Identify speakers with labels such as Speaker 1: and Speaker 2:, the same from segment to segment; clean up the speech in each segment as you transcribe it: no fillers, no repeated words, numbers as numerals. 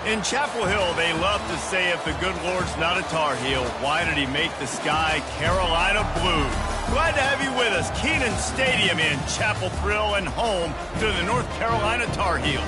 Speaker 1: In Chapel Hill, they love to say if the good Lord's not a Tar Heel, why did he make the sky Carolina blue? Glad to have you with us. Kenan Stadium in Chapel Thrill and home to the North Carolina Tar Heels.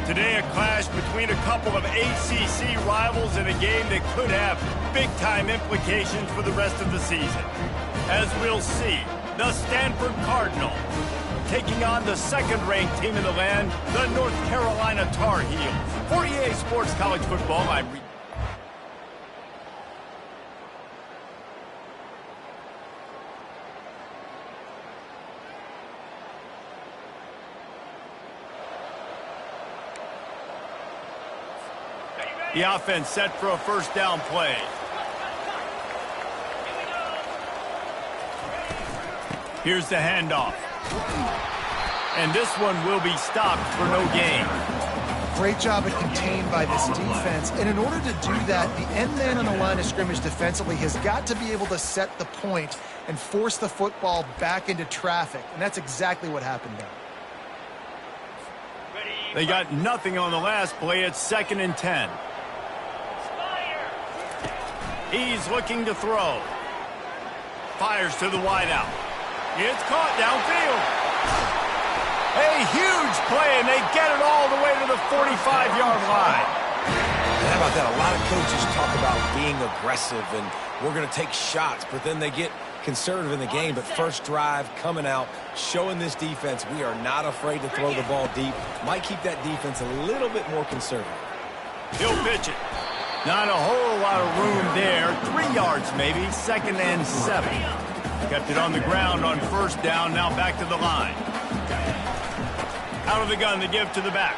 Speaker 1: Today, a clash between a couple of ACC rivals in a game that could have big-time implications for the rest of the season. As we'll see, the Stanford Cardinal taking on the second-ranked team in the land, the North Carolina Tar Heels. For EA Sports College Football, I'm... The offense set for a first down play. Here's the handoff. And this one will be stopped for no gain.
Speaker 2: Great job at contained by this defense. And in order to do that, the end man on the line of scrimmage defensively has got to be able to set the point and force the football back into traffic. And that's exactly what happened there.
Speaker 1: They got nothing on the last play. It's 2nd and 10. He's looking to throw. Fires to the wideout. It's caught downfield. A huge play, and they get it all the way to the 45-yard line.
Speaker 3: And how about that? A lot of coaches talk about being aggressive and we're going to take shots, but then they get conservative in the game. But first drive coming out, showing this defense we are not afraid to throw the ball deep. Might keep that defense a little bit more conservative.
Speaker 1: He'll pitch it. Not a whole lot of room there. 3 yards maybe, 2nd and 7. Kept it on the ground on first down, now back to the line. Out of the gun to give to the back.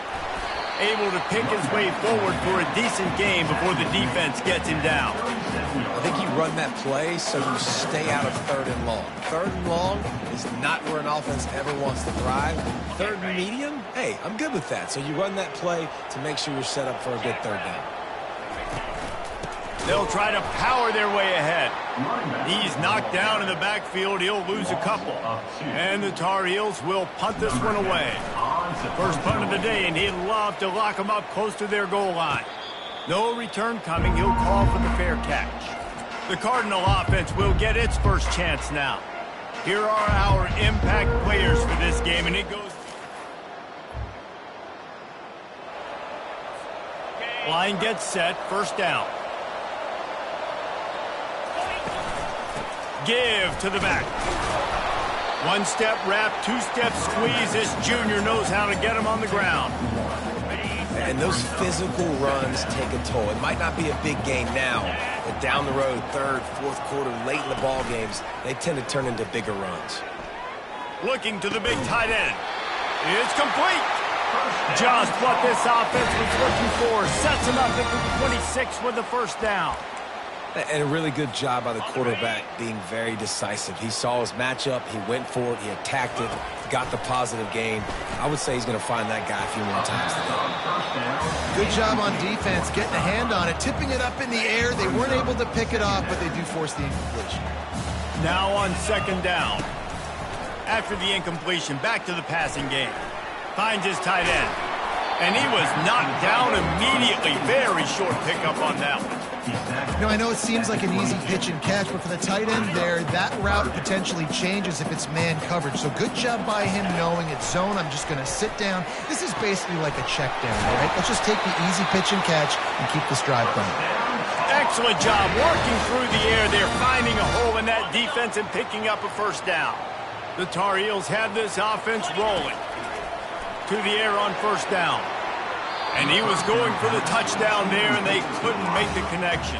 Speaker 1: Able to pick his way forward for a decent game before the defense gets him down.
Speaker 3: I think you run that play so you stay out of 3rd and long. 3rd and long is not where an offense ever wants to thrive. 3rd and medium, hey, I'm good with that. So you run that play to make sure you're set up for a good 3rd down.
Speaker 1: They'll try to power their way ahead. He's knocked down in the backfield. He'll lose a couple. And the Tar Heels will punt this one away. First punt of the day, and he'd love to lock them up close to their goal line. No return coming. He'll call for the fair catch. The Cardinal offense will get its first chance now. Here are our impact players for this game, and it goes... Line gets set. First down. Give to the back. One-step wrap, two-step squeeze. This junior knows how to get him on the ground.
Speaker 3: And those physical runs take a toll. It might not be a big game now, but down the road, 3rd, 4th quarter, late in the ball games, they tend to turn into bigger runs.
Speaker 1: Looking to the big tight end. It's complete. Just what this offense was looking for. Sets him up at the 26 with the first down.
Speaker 3: And a really good job by the quarterback being very decisive. He saw his matchup, he went for it, he attacked it, got the positive gain. I would say he's going to find that guy a few more times today.
Speaker 2: Good job on defense, getting a hand on it, tipping it up in the air. They weren't able to pick it off, but they do force the incompletion.
Speaker 1: Now on 2nd down. After the incompletion, back to the passing game. Finds his tight end. And he was knocked down immediately. Very short pickup on that one.
Speaker 2: I know it seems like an easy pitch and catch, but for the tight end there, that route potentially changes if it's man coverage. So good job by him knowing it's zone. I'm just going to sit down. This is basically like a check down, all right? Let's just take the easy pitch and catch and keep this drive going.
Speaker 1: Excellent job working through the air there, finding a hole in that defense and picking up a first down. The Tar Heels have this offense rolling. To the air on first down. And he was going for the touchdown there, and they couldn't make the connection.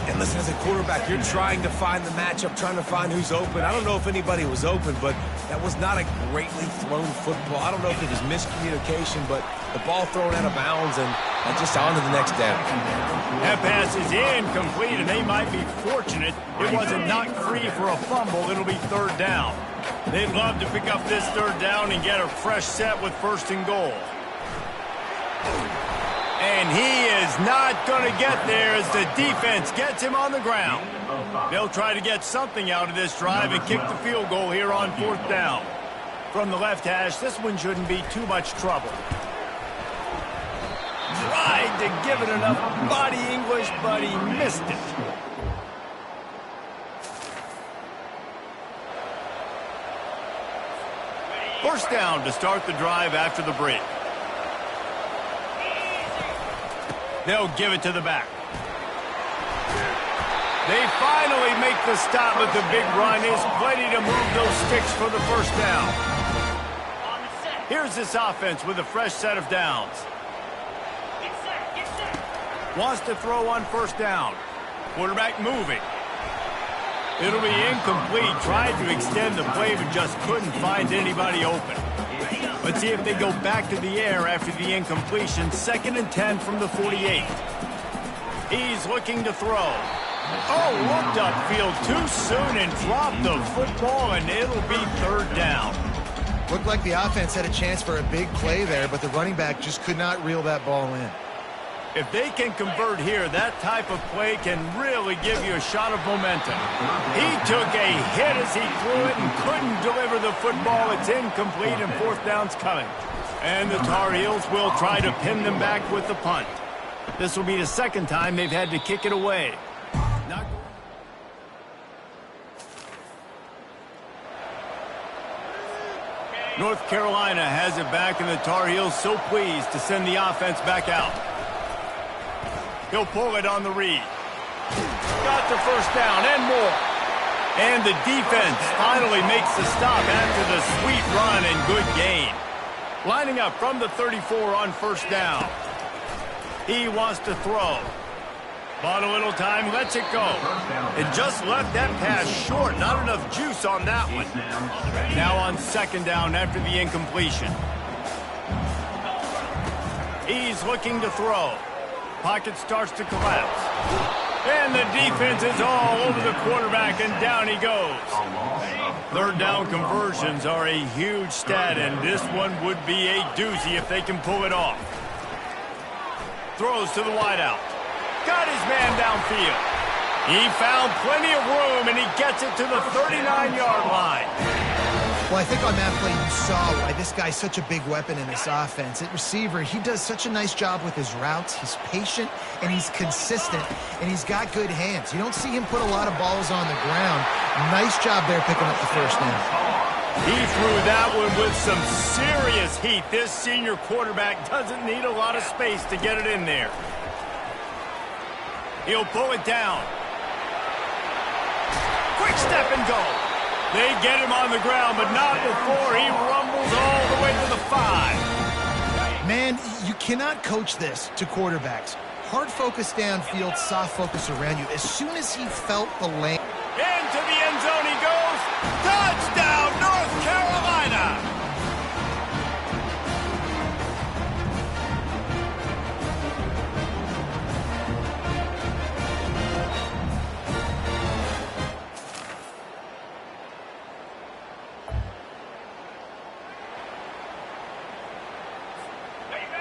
Speaker 3: And listen, as a quarterback, you're trying to find the matchup, trying to find who's open. I don't know if anybody was open, but that was not a greatly thrown football. I don't know if it was miscommunication, but the ball thrown out of bounds and just on to the next down.
Speaker 1: That pass is incomplete, and they might be fortunate it wasn't knocked free for a fumble. It'll be 3rd down. They'd love to pick up this 3rd down and get a fresh set with 1st and goal. And he is not going to get there as the defense gets him on the ground. They'll try to get something out of this drive and kick the field goal here on 4th down. From the left hash, this one shouldn't be too much trouble. Tried to give it enough body English, but he missed it. First down to start the drive after the break. They'll give it to the back. They finally make the stop, but the big run is plenty to move those sticks for the first down. Here's this offense with a fresh set of downs. Wants to throw on first down. Quarterback moving. It'll be incomplete. Tried to extend the play, but just couldn't find anybody open. Let's see if they go back to the air after the incompletion. 2nd and 10 from the 48. He's looking to throw. Oh, looked upfield too soon and dropped the football, and it'll be 3rd down.
Speaker 2: Looked like the offense had a chance for a big play there, but the running back just could not reel that ball in.
Speaker 1: If they can convert here, that type of play can really give you a shot of momentum. He took a hit as he threw it and couldn't deliver the football. It's incomplete, and 4th down's coming. And the Tar Heels will try to pin them back with the punt. This will be the 2nd time they've had to kick it away. North Carolina has it back, and the Tar Heels so pleased to send the offense back out. He'll pull it on the read. Got the first down and more. And the defense finally makes the stop after the sweet run and good gain. Lining up from the 34 on first down. He wants to throw. Bought a little time, lets it go. And just left that pass short. Not enough juice on that one. Now on 2nd down after the incompletion. He's looking to throw. Pocket starts to collapse. And the defense is all over the quarterback, and down he goes. 3rd down conversions are a huge stat, and this one would be a doozy if they can pull it off. Throws to the wideout. Got his man downfield. He found plenty of room, and he gets it to the 39-yard line.
Speaker 2: Well, I think on that play you saw why this guy's such a big weapon in this offense. At receiver, he does such a nice job with his routes. He's patient, and he's consistent, and he's got good hands. You don't see him put a lot of balls on the ground. Nice job there picking up the first down.
Speaker 1: He threw that one with some serious heat. This senior quarterback doesn't need a lot of space to get it in there. He'll pull it down. Quick step and go. They get him on the ground, but not before he rumbles all the way to the 5.
Speaker 2: Man, you cannot coach this to quarterbacks. Hard focus downfield, soft focus around you. As soon as he felt the lane.
Speaker 1: Into the end zone he goes. Touchdown, North Carolina!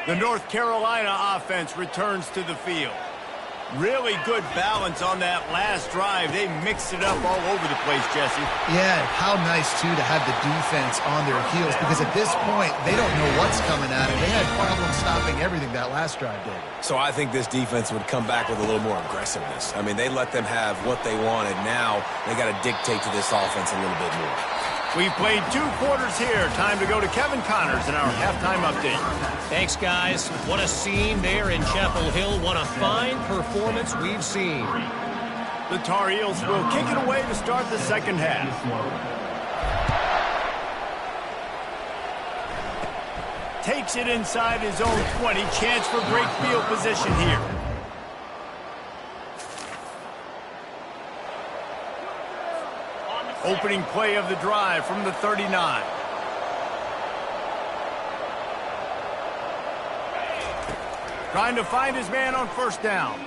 Speaker 1: The North Carolina offense returns to the field. Really good balance on that last drive. They mixed it up all over the place, Jesse.
Speaker 2: Yeah, how nice, too, to have the defense on their heels, because at this point, they don't know what's coming at them. They had problems stopping everything that last drive did.
Speaker 3: So I think this defense would come back with a little more aggressiveness. I mean, they let them have what they wanted. Now they got to dictate to this offense a little bit more.
Speaker 1: We've played 2 quarters here. Time to go to Kevin Connors in our halftime update.
Speaker 4: Thanks, guys. What a scene there in Chapel Hill. What a fine performance we've seen.
Speaker 1: The Tar Heels will kick it away to start the 2nd half. Takes it inside his own 20. Chance for great field position here. Opening play of the drive from the 39. Trying to find his man on first down.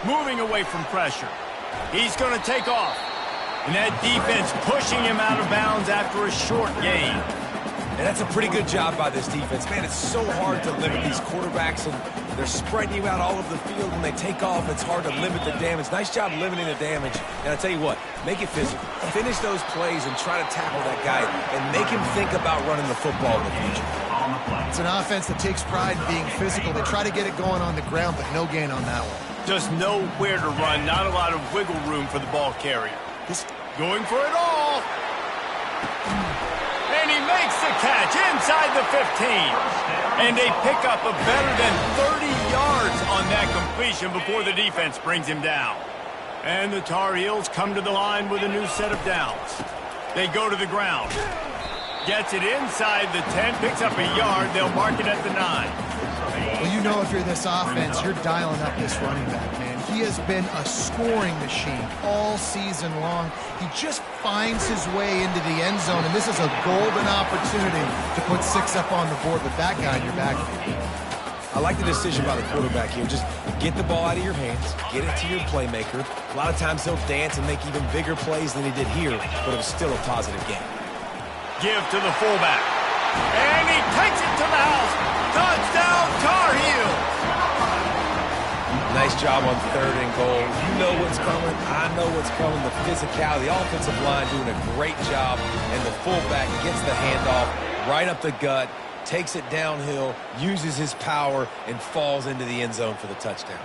Speaker 1: Moving away from pressure. He's going to take off. And that defense pushing him out of bounds after a short gain.
Speaker 3: And that's a pretty good job by this defense. Man, it's so hard to limit these quarterbacks, and they're spreading you out all over the field. When they take off, it's hard to limit the damage. Nice job limiting the damage. And I tell you what, make it physical. Finish those plays and try to tackle that guy and make him think about running the football in the future.
Speaker 2: It's an offense that takes pride in being physical. They try to get it going on the ground, but no gain on that one.
Speaker 1: Just nowhere to run, not a lot of wiggle room for the ball carrier. Just going for it all. And he makes the catch inside the 15. And they pick up a better than 30 yards on that completion before the defense brings him down. And the Tar Heels come to the line with a new set of downs. They go to the ground. Gets it inside the 10, picks up a yard. They'll mark it at the 9.
Speaker 2: Well, you know if you're this offense, you're dialing up this running back, man. He has been a scoring machine all season long. He just finds his way into the end zone, and this is a golden opportunity to put 6 up on the board with that guy in your backfield.
Speaker 3: I like the decision by the quarterback here. Just get the ball out of your hands, get it to your playmaker. A lot of times he'll dance and make even bigger plays than he did here, but it was still a positive game.
Speaker 1: Give to the fullback. And he takes it to the house. Touchdown, Tar Heels.
Speaker 3: Nice job on 3rd and goal. You know what's coming. I know what's coming. The physicality, the offensive line doing a great job. And the fullback gets the handoff right up the gut, takes it downhill, uses his power, and falls into the end zone for the touchdown.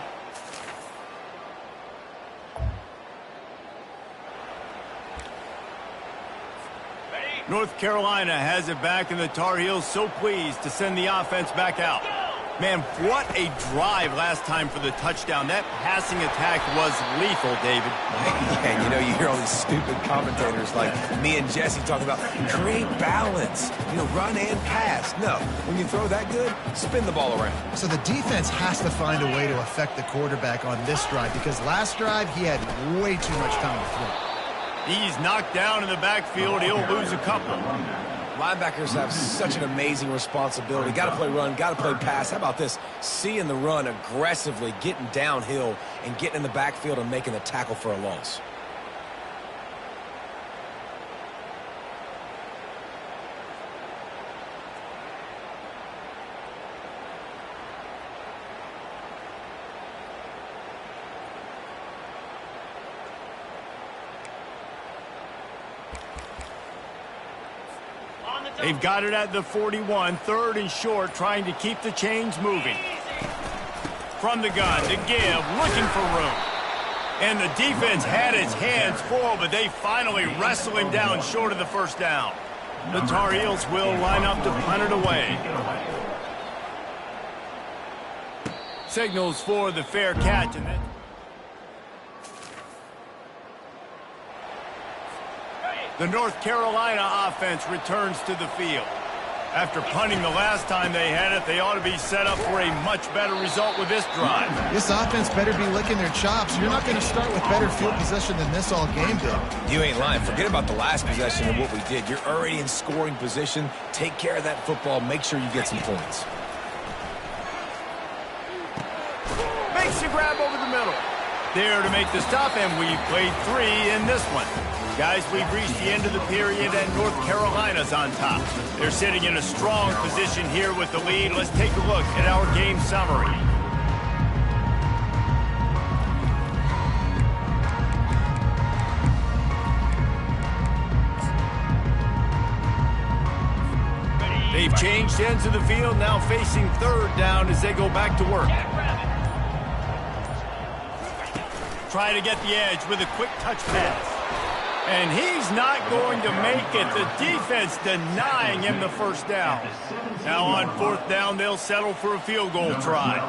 Speaker 1: North Carolina has it back, and the Tar Heels so pleased to send the offense back out. Man, what a drive last time for the touchdown. That passing attack was lethal, David.
Speaker 3: Yeah, you know, you hear all these stupid commentators like me and Jesse talking about create balance, run and pass. No, when you throw that good, spin the ball around.
Speaker 2: So the defense has to find a way to affect the quarterback on this drive, because last drive he had way too much time to throw.
Speaker 1: He's knocked down in the backfield. He'll lose a couple.
Speaker 3: Linebackers have such an amazing responsibility. Got to play run, got to play pass. How about this? Seeing the run aggressively, getting downhill, and getting in the backfield and making the tackle for a loss.
Speaker 1: They've got it at the 41, 3rd and short, trying to keep the chains moving. From the gun to give, looking for room. And the defense had its hands full, but they finally wrestle him down short of the first down. The Tar Heels will line up to punt it away. Signals for the fair catch, and then the North Carolina offense returns to the field. After punting the last time they had it, they ought to be set up for a much better result with this drive.
Speaker 2: This offense better be licking their chops. You're not going to start with better field possession than this all game did.
Speaker 3: You ain't lying. Forget about the last possession and what we did. You're already in scoring position. Take care of that football. Make sure you get some points.
Speaker 1: Makes the grab over the middle. There to make the stop, and we've played 3 in this one. Guys, we've reached the end of the period, and North Carolina's on top. They're sitting in a strong position here with the lead. Let's take a look at our game summary. They've changed ends of the field, now facing 3rd down as they go back to work. Try to get the edge with a quick touch pass. And he's not going to make it. The defense denying him the first down. Now on 4th down, they'll settle for a field goal try.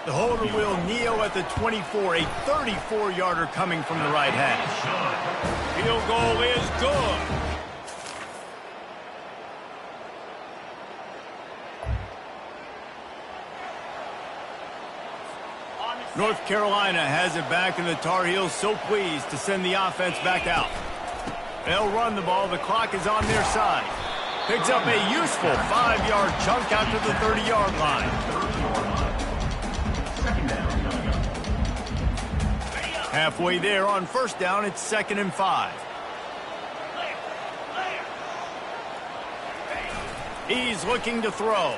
Speaker 1: The holder will kneel at the 24, a 34-yarder coming from the right hash. Field goal is good. North Carolina has it back, and the Tar Heels so pleased to send the offense back out. They'll run the ball. The clock is on their side. Picks up a useful 5-yard chunk out to the 30-yard line. Halfway there on 1st down, it's 2nd and 5. He's looking to throw.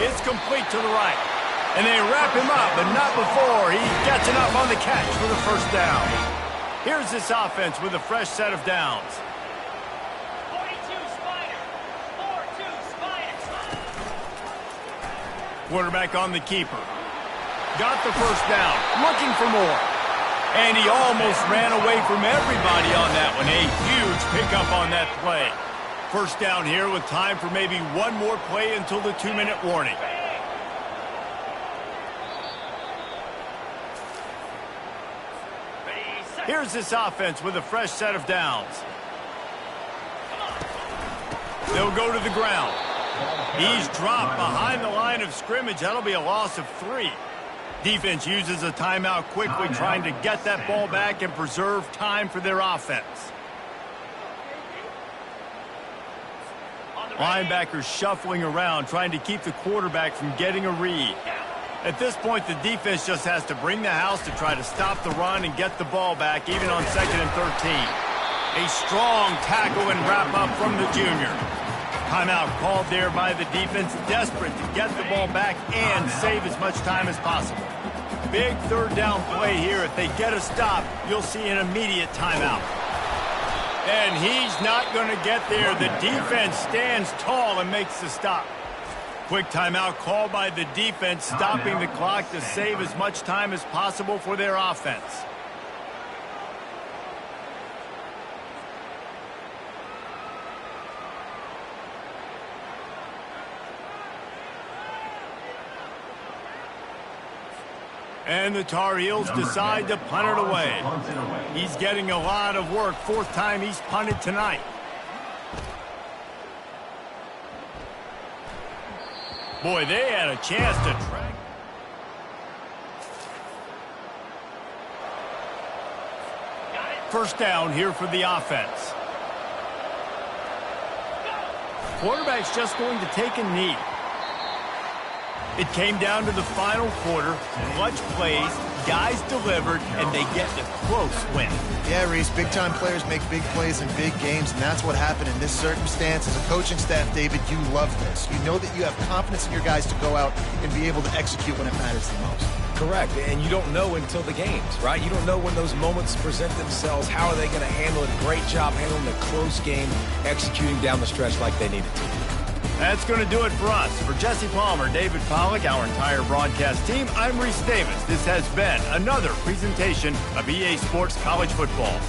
Speaker 1: It's complete to the right. And they wrap him up, but not before he gets enough on the catch for the first down. Here's this offense with a fresh set of downs. Quarterback on the keeper. Got the first down, looking for more. And he almost ran away from everybody on that one. A huge pickup on that play. First down here with time for maybe one more play until the 2-minute warning. Here's this offense with a fresh set of downs. They'll go to the ground. He's dropped behind the line of scrimmage. That'll be a loss of 3. Defense uses a timeout quickly, trying to get that ball back and preserve time for their offense. Linebackers shuffling around, trying to keep the quarterback from getting a read. At this point, the defense just has to bring the house to try to stop the run and get the ball back, even on 2nd and 13. A strong tackle and wrap up from the junior. Timeout called there by the defense, desperate to get the ball back and save as much time as possible. Big third down play here. If they get a stop, you'll see an immediate timeout. And he's not going to get there. The defense stands tall and makes the stop. Quick timeout called by the defense, stopping the clock to save as much time as possible for their offense. And the Tar Heels decide to punt it away. He's getting a lot of work. 4th time he's punted tonight. Boy, they had a chance to track. First down here for the offense. Quarterback's just going to take a knee. It came down to the final quarter. Clutch plays, guys delivered, and they get the close win.
Speaker 2: Yeah, Reese, big-time players make big plays in big games, and that's what happened in this circumstance. As a coaching staff, David, you love this. You know that you have confidence in your guys to go out and be able to execute when it matters the most.
Speaker 3: Correct, and you don't know until the games, right? You don't know when those moments present themselves. How are they going to handle it? Great job handling a close game, executing down the stretch like they needed to.
Speaker 1: That's going to do it for us. For Jesse Palmer, David Pollack, our entire broadcast team, I'm Reese Davis. This has been another presentation of EA Sports College Football.